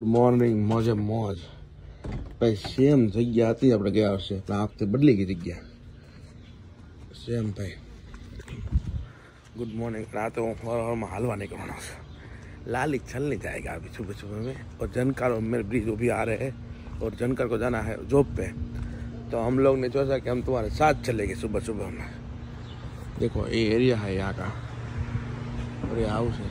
Good morning, મોજે મોજ ભાઈ. સેમ જગ્યા હતી આપણે ગયા વર્ષે, પણ આ વખતે બદલી ગઈ જગ્યા. સેમ ભાई. Good morning. रात को में हलवा निकलना है. लाली चल नहीं जाएगा अभी सुबह सुबह में. और जनकर और मेरे ब्रिज वो भी आ रहे हैं और जनकर को जाना है जॉब पे. तो हम लोग ने सोचा कि हम तुम्हारे साथ चलेंगे सुबह सुबह में. देखो ये एरिया है यहाँ का और ये हाउस है.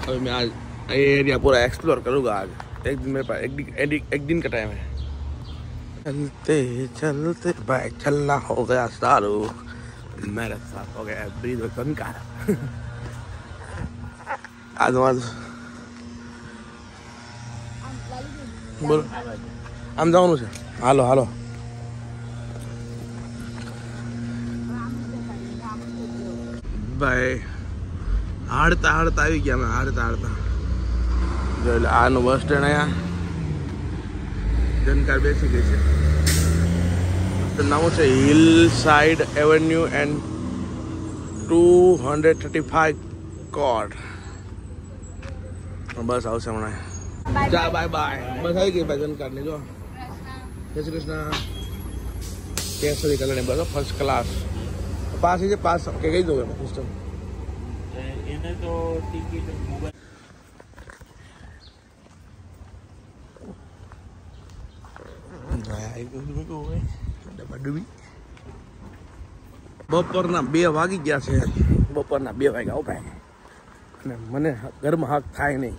अभी मैं आज ये एरिया पूरा एक्सप्लोर करूँगा. आज एक दिन मेरे पास एक दिन का टाइम है. चलते चलते भाई चलना हो गया सारू. मेरे साथ हो गया ब्रिज और जनकर. आज बोल આમ જવાનું છે. હાલો હાલો ભાઈ. હાડતા હાડતા આવી ગયા અમે. હાડતા હાડતા જો એટલે આનું બસ સ્ટેન્ડ અહીંયા जनकर બેસી ગઈ છે. નામ છે hill side avenue and 235 code. Bus આવશે હમણાં. જા બાય બાય. બસ આવી ગઈ ભાઈ जनकर ની. જો જય શ્રી કૃષ્ણ. કેસરી કલર ની બસ ફર્સ્ટ ક્લાસ. પાસ છે પાસ કે કહી દો સિસ્ટમ એને તો ટિકિટ બપોરના 2 વાગી ગયા છે. બપોરના 2 વાગ્યા ભાઈ. અને મને ઘરમાં હક થાય નહીં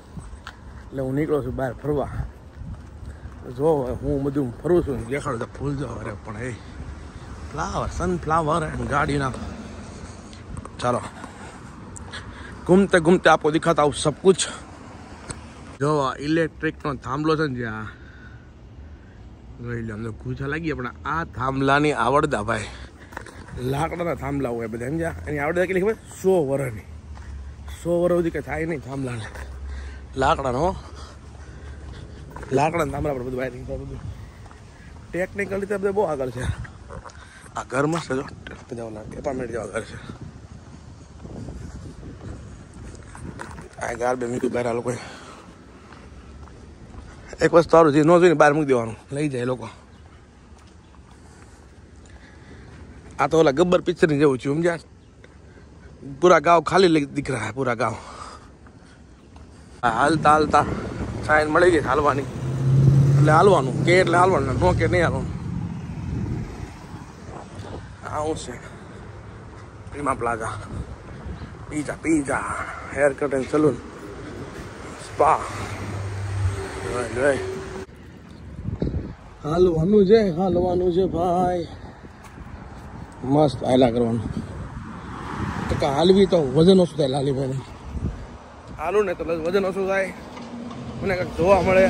એટલે હું નીકળું છું બહાર ફરવા. જો હું બધું ફરું છું દેખાડું તો ફૂલ જો. અરે પણ એ फ्लावर सनफ्लावर एंड गाड़ियाँ. चलो घूमते घूमते आपको दिखाता हूँ सब कुछ. जो इलेक्ट्रिक नो थांबलो है ज्યાં જોઈ લો. પૂછા લાગી પણ આ થાંભલાની આવડતા ભાઈ. લાકડાના થાંભલા હોય બધા સમજ્યા. એની આવડતા કેટલી ખબર? 100 વર્ષની. 100 વર્ષ સુધી કંઈ થાય નહીં થાંભલાને. લાકડાનો થાંભલા પર બધું વાયરિંગ થાય. બધું ટેકનિકલ રીતે બધા બહુ આગળ છે. આ ઘર મસ્ત જો બધા એપાર્ટમેન્ટ જેવા ઘર છે. આ ગાર બે મીઠું બહાર આ લોકો એક વસ્તુ સારું છે ન જોઈને બહાર મૂકી દેવાનું. લઈ જાય લોકો. આ તો ઓલા ગબ્બર પિક્ચરની જેવું છું સમજ્યા. પૂરા ગાँव ખાલી दिख रहा है पूरा गाँव. હાલતા હાલતા સાઈન મળી ગઈ હાલવાની એટલે હાલવાનું. કે એટલે હાલવાનું, નો કે નહીં હાલવાનું. આવું છે Prima Plaza. Pizza haircut and salon spa. હાલવાનું છે ભાઈ. મસ્ત હાલા કરવાનું. ટકા હાલવી તો વજન ઓછું થાય. લાલી ભાઈ હાલું ને તો વજન ઓછું થાય. મને કંઈક જોવા મળે.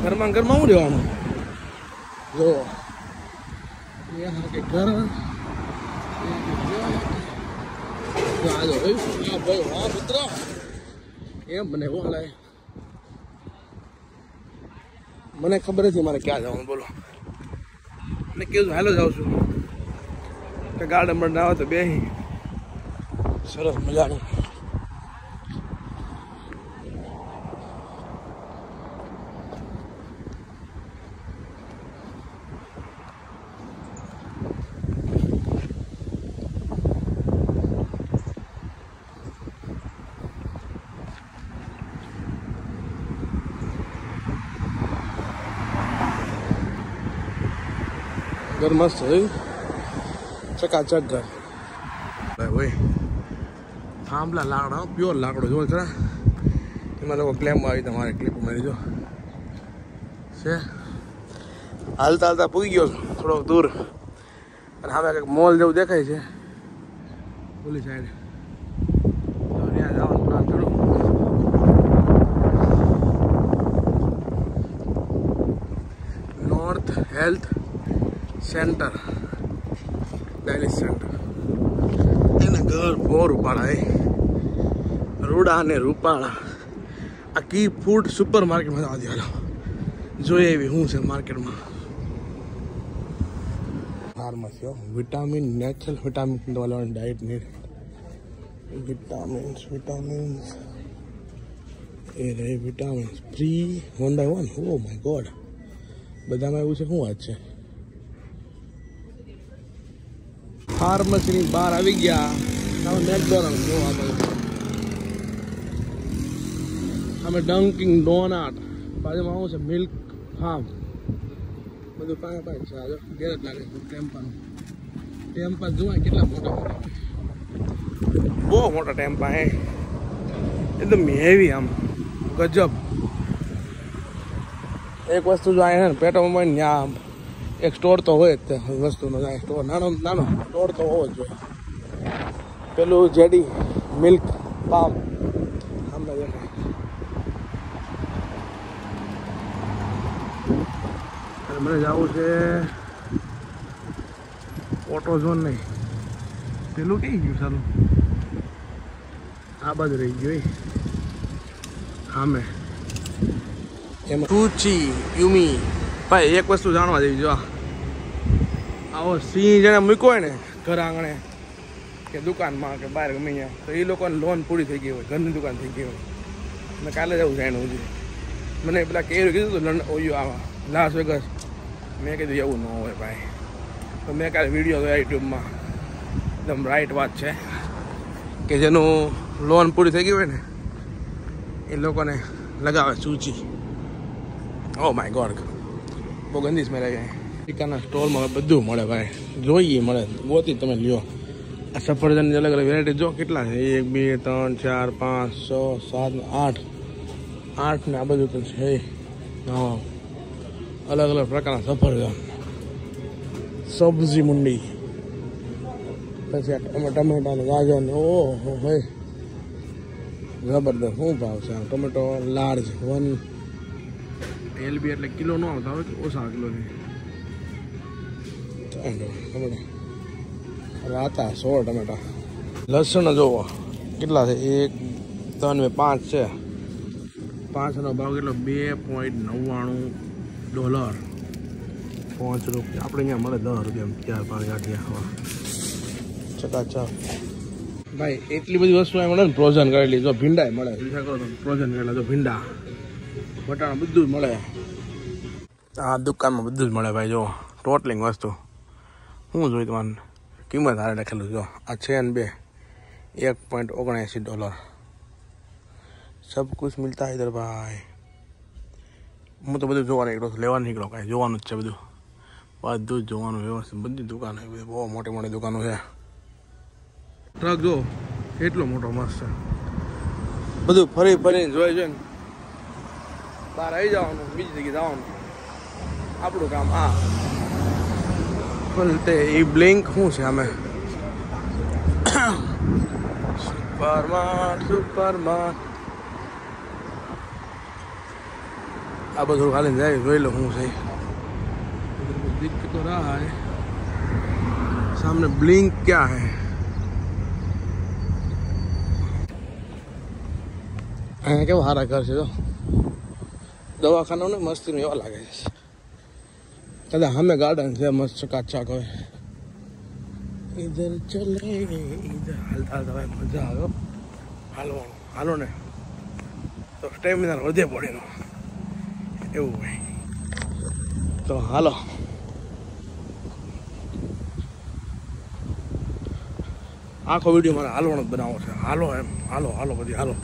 ઘરમાં હું રહેવાનું. જો यहाँ के घर भाई वहाँ पुत्र ये बने वो हाल है. મને ખબર નથી મારે ક્યાં જવાનું. બોલો મેં કીધું હાલો જાઉં છું. ગાર્ડન પર ના આવે તો બે સરસ મજાનું. घर मस्त है. चकाचक घर भाई. થાંભલા લાકડા પ્યોર લાકડો જો ખરા. એમાં લોકો ક્લેમ આવી તમારે ક્લિપ મારી જો છે. હાલતા હાલતા પૂગી ગયો થોડોક દૂર. અને સામે કંઈક મોલ જેવું દેખાય છે ઓલી સાઈડ. ત્યાં જવાનું ના થોડું. North health centre dialysis centre. એના ઘર બહુ રૂપાળા. રૂડા ને રૂપાળા. આ કી ફૂડ સુપર માર્કેટમાં જવા દે. જોઈએ એવી શું છે માર્કેટમાં. ફાર્મસી વિટામિન નેચરલ વિટામિન વાળા ડાયટ નીડ. vitamins. એ રે vitamin free 1 by 1. Oh my God, બધામાં એવું છે, શું વાત છે? ફાર્મસીની બહાર આવી ગયા. હવે મેકડોનલ્ડ જો અમે ડંકિંગ ડોનટ, બાજુમાં આવું છે મિલ્ક ફાર્મ, બધું પાસે પાસે છે. આજે ઘેર જ લાગે ટેમ્પા જોવા કેટલા મોટા મોટા, બહુ મોટા ટેમ્પા હે, એકદમ હેવી, આમ ગજબ. એક વસ્તુ જો અહીંયા પેટ્રોલ ત્યાં એક સ્ટોર તો હોય જ વસ્તુનો, સ્ટોર નાનો નાનો સ્ટોર તો હોવો જ જોઈએ. પેલું જેડી મિલ્ક ફાર્મ સામે દેખાય. મને જવું છે ઓટો ઝોન, નહીં પેલું કઈ ગયું સારું, આ બાજુ રહી ગયું સામે. એમાં રુચિ યુમી ભાઈ એક વસ્તુ જાણવા જેવી, જો આવો સિંહ જેને મૂક્યો હોય ને ઘર આંગણે કે દુકાનમાં કે બહાર ગમે ત્યાં, તો એ લોકોને લોન પૂરી થઈ ગઈ હોય, ઘરની દુકાન થઈ ગઈ હોય. મેં કાલે જ આવું જાણવું છે. મને પેલા કેવું કીધું હતું ઓયું આવા લાસ વેગસ, મેં કીધું એવું ન હોય ભાઈ. તો મેં કાલે વિડીયો જોયા યુટ્યુબમાં, એકદમ રાઈટ વાત છે કે જેનું લોન પૂરી થઈ ગઈ હોય ને એ લોકોને લગાવે સૂચિ. ઓ માય ગોડ, બહુ ગંદી સ્મેલ આવી જાય. ટીકાના સ્ટોલમાં બધું મળે ભાઈ, જોઈએ મળે, ગોતી તમે લ્યો. આ સફરજનની અલગ અલગ વેરાયટી જો કેટલા છે, 1 2 3 4 5 6 7 8 8 ને આ બધું તો છે. હા, અલગ અલગ પ્રકારના સફરજન. સબ્જી મંડી, પછી ટમેટા ને ગાજર ને, ઓહો ભાઈ જબરદસ્ત. શું ભાવ છે? ટમેટો લાર્જ 1 LB એટલે કિલો ન આવતા હોય, ઓછા કિલોથી. ટમેટા રાતા 100 ટમેટા. લસણ જોવો કેટલા છે, 1 3 5 છે. 5નો ભાવ કેટલો? $2.99. 5 રૂપિયા. આપણે અહીંયા મળે 10 રૂપિયા, 4 5 ગાંઠિયા. ચકાચક ભાઈ, એટલી બધી વસ્તુ મળે ને ફ્રોઝન કરેલી. જો ભીંડા મળે, વિચાર કરો ફ્રોઝન કરેલા, જો ભીંડા વટાણા બધું જ મળે. આ દુકાનમાં બધું જ મળે ભાઈ. જો ટોટલિંગ વસ્તુ શું જોઈ તમારે કિંમત હારે લખેલું. જો આ છે ને $1.79. સબ કુછ મિલતા ઇધર ભાઈ. હું તો બધું જોવા નીકળો, લેવા નીકળો, કાંઈ જોવાનું જ છે બધું, બધું જ જોવાનું વ્યવસ્થિત. બધી દુકાનો બહુ મોટી મોટી દુકાનો છે. ટ્રક જો એટલો મોટો મસ્ત છે, બધું ફરી ફરીને જોઈ છે ને બહાર આવી જવાનું, બીજી જગ્યાએ જવાનું. આપણું કામ આ તે એ બ્લિંક શું છે અમે સુપરમાર્ટ આ બધું ખાલી જાય, જોઈ લો શું છે. दिख तो रहा है सामने, ब्लिंक क्या है? અહીંયા કેવા સારા ઘર છે, જો દવાખાના ને મસ્તી નું એવા લાગે છે. કદાચ સામે ગાર્ડન છે મસ્ત ચકાચક હોય. ઇધર ચલે ઇધર હાલતા હાલતા મજા આવે હાલવાનું. હાલો ને તો સ્ટેમિના વધે પડેનો એવું હોય. તો હાલો, આખો વિડીયો મારે હાલવાનો જ બનાવો છે. હાલો એમ, હાલો હાલો બધી હાલો.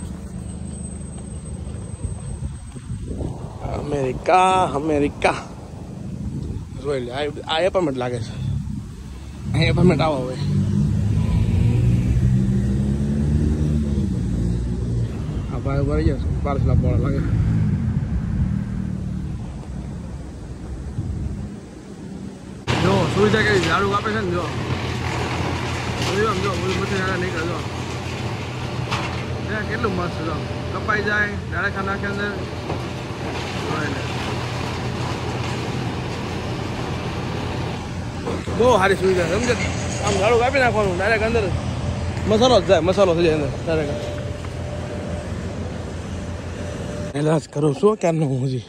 અમેરિકા અમેરિકા જોઈ લે. આ એપાર્ટમેન્ટ લાગે છે, અહીં એપાર્ટમેન્ટ આવો હોય. આ ભાઈ ભરી જશે પાર્સલ આપવા લાગે. જો સુવિધા કેવી ઝાડુ કાપે છે ને, જો જો બધું પછી ઝાડા નીકળે. જો કેટલું મસ્ત, જો કપાઈ જાય ડાળખા નાખે અંદર. બહુ સારી સુવિધા છે, સમજે. આમ ઝાડુ કાપી નાખવાનું, ડાયરેક્ટ અંદર મસાલો જ જાય, મસાલો થઈ જાય અંદર ડાયરેક્ટ. ઇલાજ કરું છું ક્યારનું હું હજી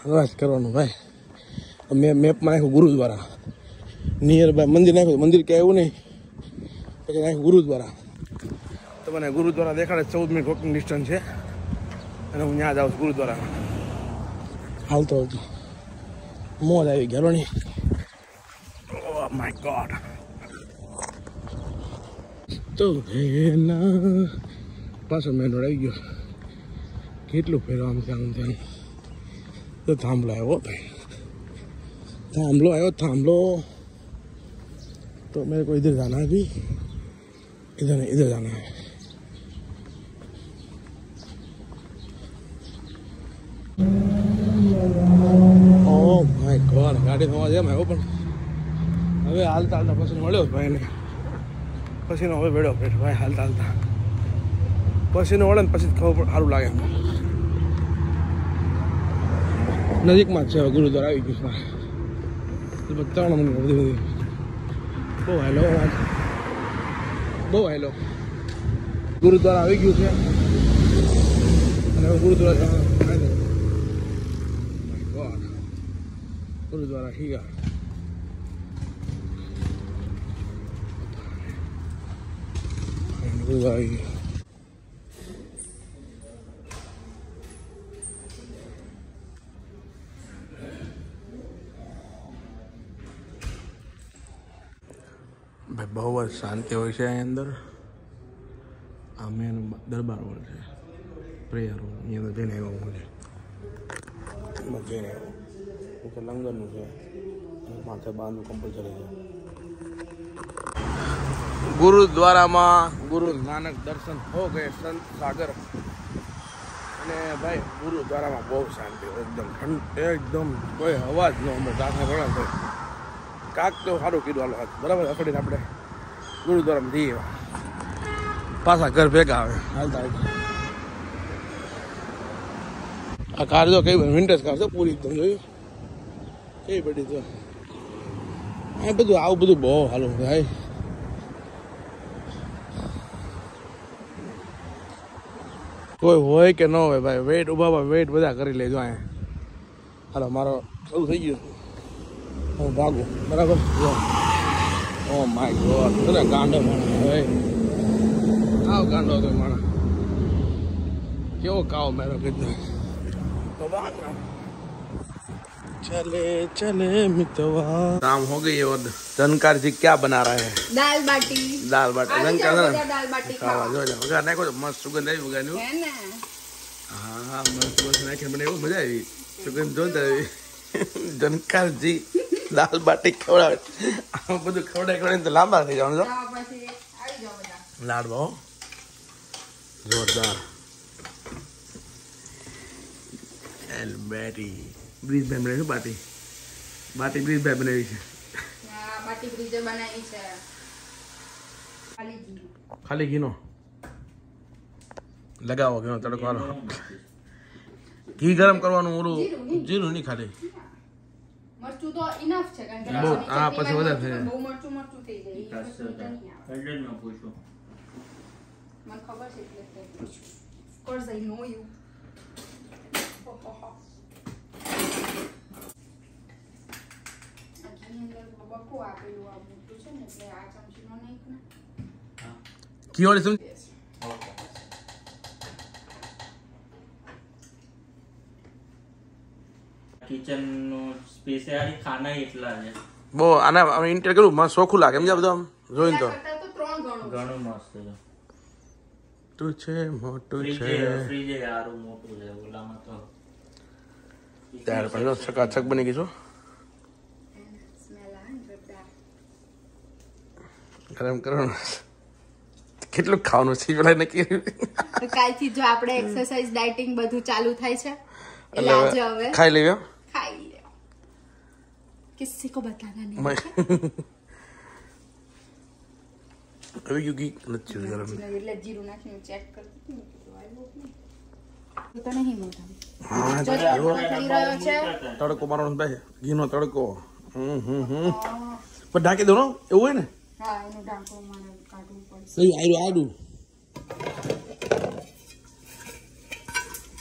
ઇલાજ કરવાનું ભાઈ. મેં મેપમાં નાખ્યું ગુરુદ્વારા, નિયર બાય મંદિર નાખ્યું. મંદિર ક્યાં એવું નહીં, પછી નાખ્યું ગુરુદ્વારા. તો મને ગુરુદ્વારા દેખાડે. 14 મિનિટ વોકિંગ ડિસ્ટન્સ છે. અને હું ત્યાં જાઉં ગુરુદ્વારા હાલતો હતો મોજ આવી ગયો ને ઓહ માય ગોડ તો પાછો મેન રોડ આવી ગયો કેટલું ફેરવાનું ત્યાં तो थांबलो है वो भाई थांबलो तो मेरे को इधर जाना है अभी इधर नहीं इधर जाना है ओह माय गॉड गाड़ी थमा दिया मैं वो पण હવે હાલતા હાલતા પછીનો મળ્યો ભાઈને પછીનો હવે બેડો પેટ ભાઈ હાલતા હાલતા પછીનો વળે ને પછી ખબર સારું લાગે નજીકમાં જ છે ગુરુદ્વારા આવી ગયું છે 3 મિનિટ બધી બહુ હેલો ગુરુદ્વારા આવી ગયું છે અને હવે ગુરુદ્વારા ગુરુદ્વારા હિયા ગુરુદ્વારા આવી ગયું ભાઈ બહુ જ શાંતિ હોય છે અહીં અંદર આ મેન દરબાર હોલ છે પ્રેયર હોલ અહીંયા જઈને આવ્યો હું છે એમાં જઈને આવ્યો કે લંગરનું છે માથે બાંધવું કમ્પલસરી છે ગુરુદ્વારામાં ગુરુ નાનક દર્શન હો ગયે સંત સાગર અને ભાઈ ગુરુદ્વારામાં બહુ શાંતિ એકદમ એકદમ કોઈ અવાજ ન અમે દાખલા પડે તો કાક તો સારું કીધું હાલો બરાબર અકડીને આપણે ગુરુદ્વારામાં જઈએ પાછા ઘર ભેગા આવે હાલતા હાલતા આ કાર જો કઈ વિન્ટેજ કાર છે પૂરી એકદમ જોયું કઈ બધી તો આ બધું આવું બધું બહુ સારું ભાઈ કોઈ હોય કે ન હોય ભાઈ વેઇટ ઉભા વેઇટ બધા કરી લેજો અહીંયા હાલો મારો શરૂ થઈ ગયું હું ભાગું બરાબર ઓ માય ગોડ બધા ગાંડો માણસ હવે આવ ગાંડો હતો માણસ કેવો કાવ મેરો કીધું તો चले चले मितवा शाम हो गई और धनकार जी क्या बना रहे हैं दाल बाटी दाल बाटी धनकार दाल बाटी खावा जो जा वगा नाखो मस्त सुगंध आई वगा नु है ने हां मस्त मस्त नाखे મને એવું મજા આવી સુગંધ જોતા ધનકાર जी દાલ બાટી ખવડાવે આ બધું ખવડાય તો લાંબા થઈ જવાનું જો પછી આવી જાવ બધા લાડવો જોરદાર એલ બેટી બ્રિજ ભાઈ બનાવી બાટી બાટી બ્રિજ ભાઈ બનાવી છે હા બાટી બ્રિજે બનાવી છે ખાલી ઘીનો લગાવો ઘીનો તડકો હાલો ઘી ગરમ કરવાનું ઓલું જીરું નહીં ખાલી મરચું તો ઇનફ છે કારણ કે બહુ હા પછી વધારે થાય બહુ મરચું થઈ જાય હેડમાં પૂછો મને ખબર છે એટલે કોર્સ આઈ નો યુ ઘી વાળી સમજ કિચન નો સ્પેશિયાલી ખાના એટલા છે બહુ આના ઇન્ટર કરું મને સોખું લાગે સમજ્યા બધું આમ જોઈને તો ઘણું મસ્ત છે તું છે મોટું છે ફ્રીજ યારું મોટું છે ઓલામાં તો ત્યાર પછી ચકાચક બની ગઈ છો ગરમ કરવાનું કેટલું ખાવાનું છે પેલા નક્કી કાલથી જો આપણે એક્સરસાઇઝ ડાયટિંગ બધું ચાલુ થાય છે એટલે આજે હવે ખાઈ લેવ્યો ખાઈ લે કિસી કો બતાના નહીં હવે યુગી નથી ગરમ એટલે જીરું નાખીને ચેક કરતી તો નહીં મોટા હા થઈ રહ્યો છે તડકો મારવાનો ભાઈ ઘીનો તડકો પણ ઢાંકી દો એવું હોય ને હા એનું ઢાંકણું મારે કાઢવું પડશે સહી આડું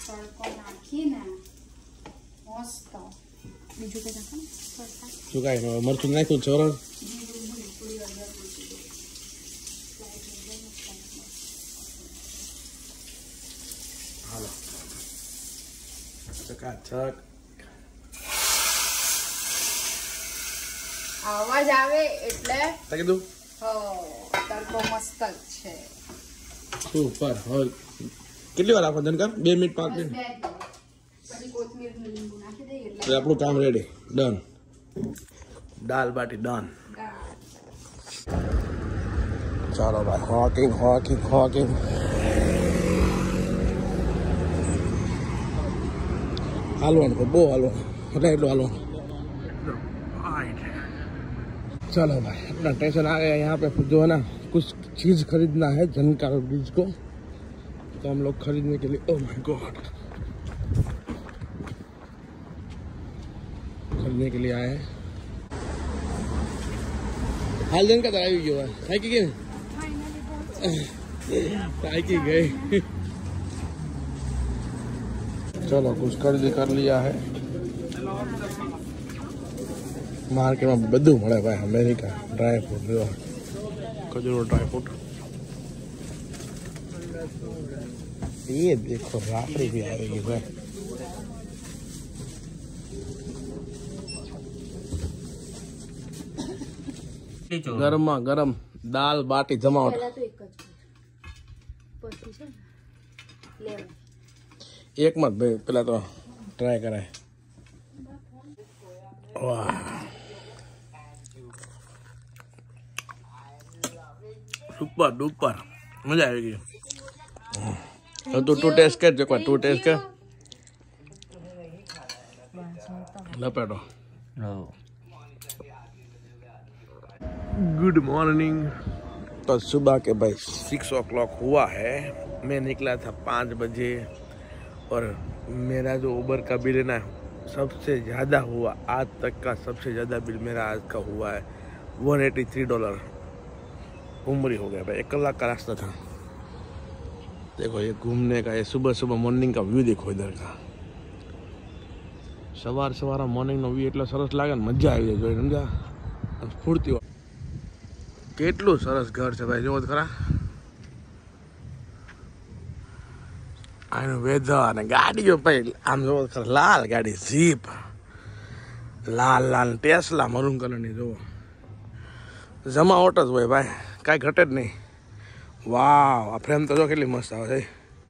તડકો નાખીને મસ્ત બીજું કઈ નાખો શું કાંઈ મરચું નાખ્યું સરળ હાલો ચકાચક અવાજ આવે એટલે કીધું તડકો મસ્ત જ છે. સુપર. હવે કેટલી વાર આપો ધનકર? 2 minute 5 minute. પછી કોથમીર ને લીંબુ નાખી દઈએ એટલે આપણું કામ રેડી. ડન. દાલ બાટી ડન. ચાલો ભાઈ, હોકિંગ. हालवान बो हालवान राइट हालवान. चलो भाई, अपना टेंशन आ गया. यहाँ पे जो है ना कुछ चीज खरीदना है झनकार ब्रिज को, तो हम लोग खरीदने के लिए, ओह माय गॉड, खरीदने के लिए आए हैं. हाल दिन का आई गयो है की गई. चलो कुछ खरीदी कर लिया है. मार्केट में બધું મળે ભાઈ. અમેરિકા ડ્રાય ફ્રૂટ, જો ખજૂરો ડ્રાય ફ્रूट. ये देखो राबड़ी भी आएगी भाई. ગરમમાં ગરમ દાલ બાટી જમાવટ. પહેલા તો એક જ પછી છે લેવા એક મત ભાઈ, પેલા તો ટ્રાય કરાય. વાહ, સુપર ડુપર, મજા આવી ગઈ. હવે તું ટેસ્ટ કર, તું ટેસ્ટ કર. લપેટો. Good morning. तो सुबह के भाई 6 o'clock हुआ है. मैं निकला था 5 बजे और मेरा जो उबर का बिल है ना सबसे ज़्यादा हुआ आज तक का. सबसे ज़्यादा बिल मेरा आज का हुआ है $183. उम्र हो गया भाई. 1 कलाक का रास्ता था. देखो ये घूमने का, ये सुबह सुबह मॉर्निंग का व्यू देखो इधर का. सवार मॉर्निंग नो व्यू એટલો સરસ લાગે ને, મજા આવી જાય જોઈને, સમજા. સ્ફૂર્તિ. કેટલું સરસ ઘર છે ભાઈ, જોવો ખરા. આનું વેધર અને ગાડીઓ ભાઈ આમ જોવો ખરા. લાલ ગાડી જીપ, લાલ ટેસ્લા મરૂન કલરની, જોવો જમાવટ જ હોય ભાઈ, કાંઈ ઘટે જ નહીં. વાવ, આ ફ્રેમ તો જો કેટલી મસ્ત આવે છે.